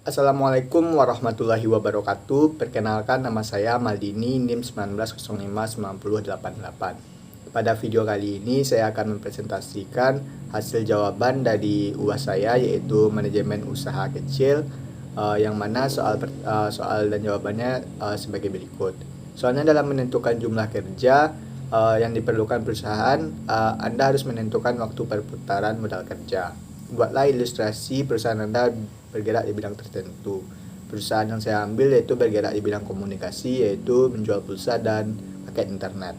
Assalamualaikum warahmatullahi wabarakatuh. Perkenalkan, nama saya Maldini, NIM 19059088. Pada video kali ini saya akan mempresentasikan hasil jawaban dari UAS saya, yaitu manajemen usaha kecil, yang mana soal dan jawabannya sebagai berikut. Soalnya dalam menentukan jumlah kerja yang diperlukan perusahaan, Anda harus menentukan waktu perputaran modal kerja. Buatlah ilustrasi perusahaan Anda bergerak di bidang tertentu. Perusahaan yang saya ambil yaitu bergerak di bidang komunikasi, yaitu menjual pulsa dan paket internet.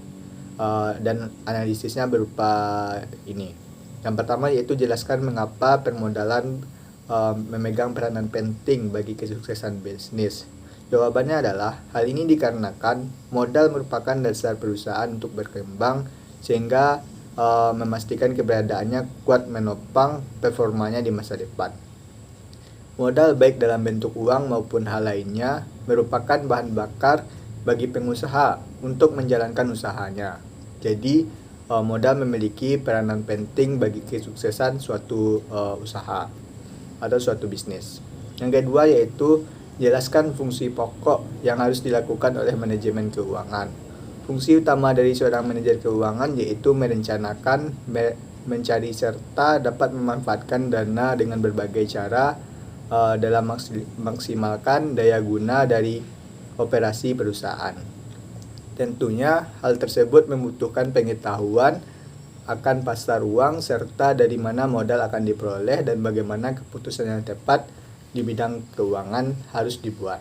Dan analisisnya berupa ini. Yang pertama yaitu jelaskan mengapa permodalan memegang peranan penting bagi kesuksesan bisnis. Jawabannya adalah, hal ini dikarenakan modal merupakan dasar perusahaan untuk berkembang, sehingga memastikan keberadaannya kuat menopang performanya di masa depan. Modal baik dalam bentuk uang maupun hal lainnya merupakan bahan bakar bagi pengusaha untuk menjalankan usahanya. Jadi, modal memiliki peranan penting bagi kesuksesan suatu usaha atau suatu bisnis. Yang kedua yaitu jelaskan fungsi pokok yang harus dilakukan oleh manajemen keuangan. Fungsi utama dari seorang manajer keuangan yaitu merencanakan, mencari serta dapat memanfaatkan dana dengan berbagai cara dalam maksimalkan daya guna dari operasi perusahaan. Tentunya hal tersebut membutuhkan pengetahuan akan pasar uang serta dari mana modal akan diperoleh dan bagaimana keputusan yang tepat di bidang keuangan harus dibuat.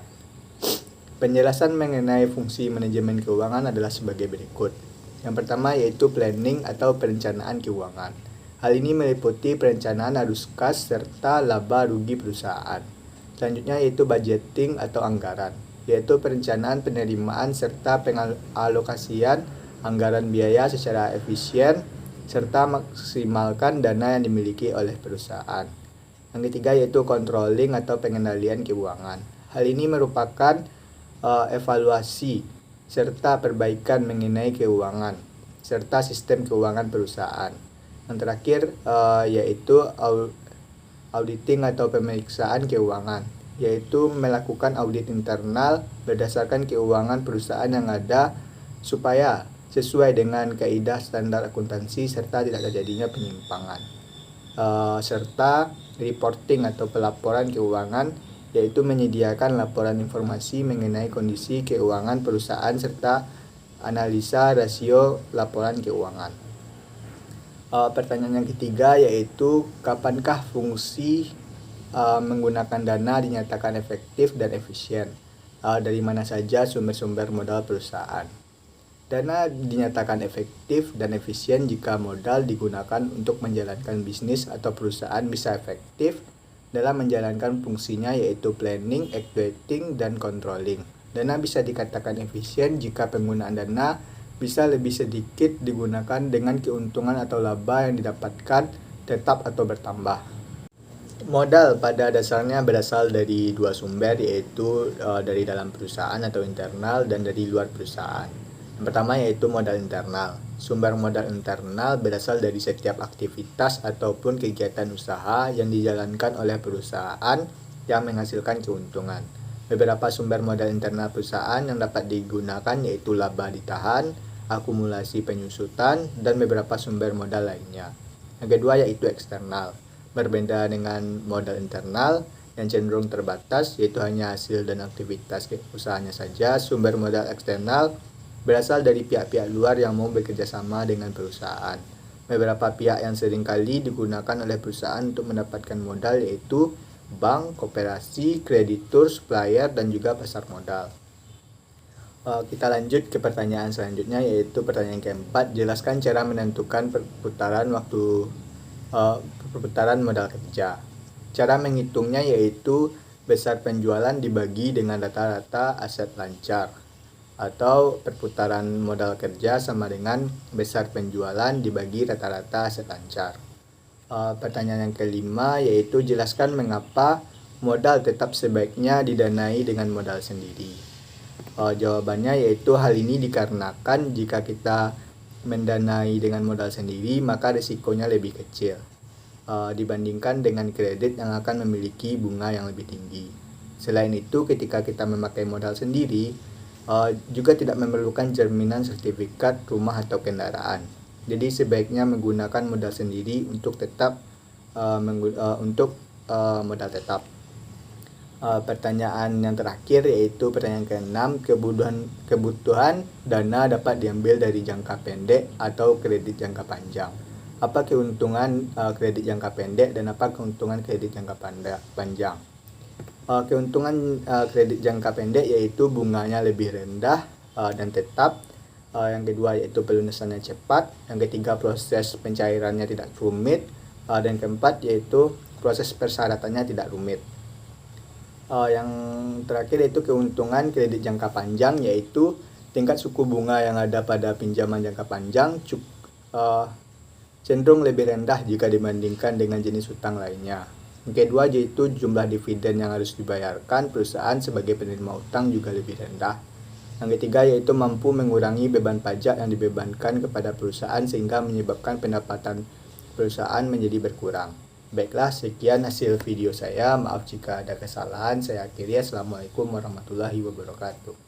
Penjelasan mengenai fungsi manajemen keuangan adalah sebagai berikut. Yang pertama yaitu planning atau perencanaan keuangan. Hal ini meliputi perencanaan arus kas serta laba rugi perusahaan. Selanjutnya yaitu budgeting atau anggaran, yaitu perencanaan penerimaan serta pengalokasian anggaran biaya secara efisien serta maksimalkan dana yang dimiliki oleh perusahaan. Yang ketiga yaitu controlling atau pengendalian keuangan. Hal ini merupakan evaluasi serta perbaikan mengenai keuangan serta sistem keuangan perusahaan. Yang terakhir yaitu auditing atau pemeriksaan keuangan, yaitu melakukan audit internal berdasarkan keuangan perusahaan yang ada supaya sesuai dengan kaidah standar akuntansi serta tidak terjadinya penyimpangan. Serta reporting atau pelaporan keuangan, yaitu menyediakan laporan informasi mengenai kondisi keuangan perusahaan serta analisa rasio laporan keuangan. Pertanyaan yang ketiga yaitu kapankah fungsi menggunakan dana dinyatakan efektif dan efisien? Dari mana saja sumber-sumber modal perusahaan? Dana dinyatakan efektif dan efisien jika modal digunakan untuk menjalankan bisnis atau perusahaan bisa efektif dalam menjalankan fungsinya, yaitu planning, evaluating, dan controlling. Dana bisa dikatakan efisien jika penggunaan dana bisa lebih sedikit digunakan dengan keuntungan atau laba yang didapatkan tetap atau bertambah. Modal pada dasarnya berasal dari dua sumber, yaitu dari dalam perusahaan atau internal dan dari luar perusahaan. Yang pertama yaitu modal internal. Sumber modal internal berasal dari setiap aktivitas ataupun kegiatan usaha yang dijalankan oleh perusahaan yang menghasilkan keuntungan. Beberapa sumber modal internal perusahaan yang dapat digunakan yaitu laba ditahan, akumulasi penyusutan, dan beberapa sumber modal lainnya. Yang kedua yaitu eksternal. Berbeda dengan modal internal yang cenderung terbatas, yaitu hanya hasil dan aktivitas usahanya saja, sumber modal eksternal berasal dari pihak-pihak luar yang mau bekerja sama dengan perusahaan. Beberapa pihak yang seringkali digunakan oleh perusahaan untuk mendapatkan modal yaitu bank, koperasi, kreditur, supplier, dan juga pasar modal. Kita lanjut ke pertanyaan selanjutnya yaitu pertanyaan keempat. Jelaskan cara menentukan perputaran modal kerja. Cara menghitungnya yaitu besar penjualan dibagi dengan rata-rata aset lancar, atau perputaran modal kerja sama dengan besar penjualan dibagi rata-rata aset lancar. Pertanyaan yang kelima yaitu jelaskan mengapa modal tetap sebaiknya didanai dengan modal sendiri. Jawabannya yaitu hal ini dikarenakan jika kita mendanai dengan modal sendiri maka risikonya lebih kecil dibandingkan dengan kredit yang akan memiliki bunga yang lebih tinggi. Selain itu, ketika kita memakai modal sendiri, juga tidak memerlukan jaminan sertifikat rumah atau kendaraan. Jadi sebaiknya menggunakan modal sendiri untuk tetap modal tetap. Pertanyaan yang terakhir yaitu pertanyaan ke-6, kebutuhan dana dapat diambil dari jangka pendek atau kredit jangka panjang. Apa keuntungan kredit jangka pendek dan apa keuntungan kredit jangka panjang? Keuntungan kredit jangka pendek yaitu bunganya lebih rendah dan tetap. Yang kedua yaitu pelunasannya cepat. Yang ketiga proses pencairannya tidak rumit. Dan keempat yaitu proses persyaratannya tidak rumit. Yang terakhir yaitu keuntungan kredit jangka panjang, yaitu tingkat suku bunga yang ada pada pinjaman jangka panjang cenderung lebih rendah jika dibandingkan dengan jenis utang lainnya. Yang kedua yaitu jumlah dividen yang harus dibayarkan perusahaan sebagai penerima utang juga lebih rendah. Yang ketiga yaitu mampu mengurangi beban pajak yang dibebankan kepada perusahaan sehingga menyebabkan pendapatan perusahaan menjadi berkurang. Baiklah, sekian hasil video saya. Maaf jika ada kesalahan. Saya akhiri. Assalamualaikum warahmatullahi wabarakatuh.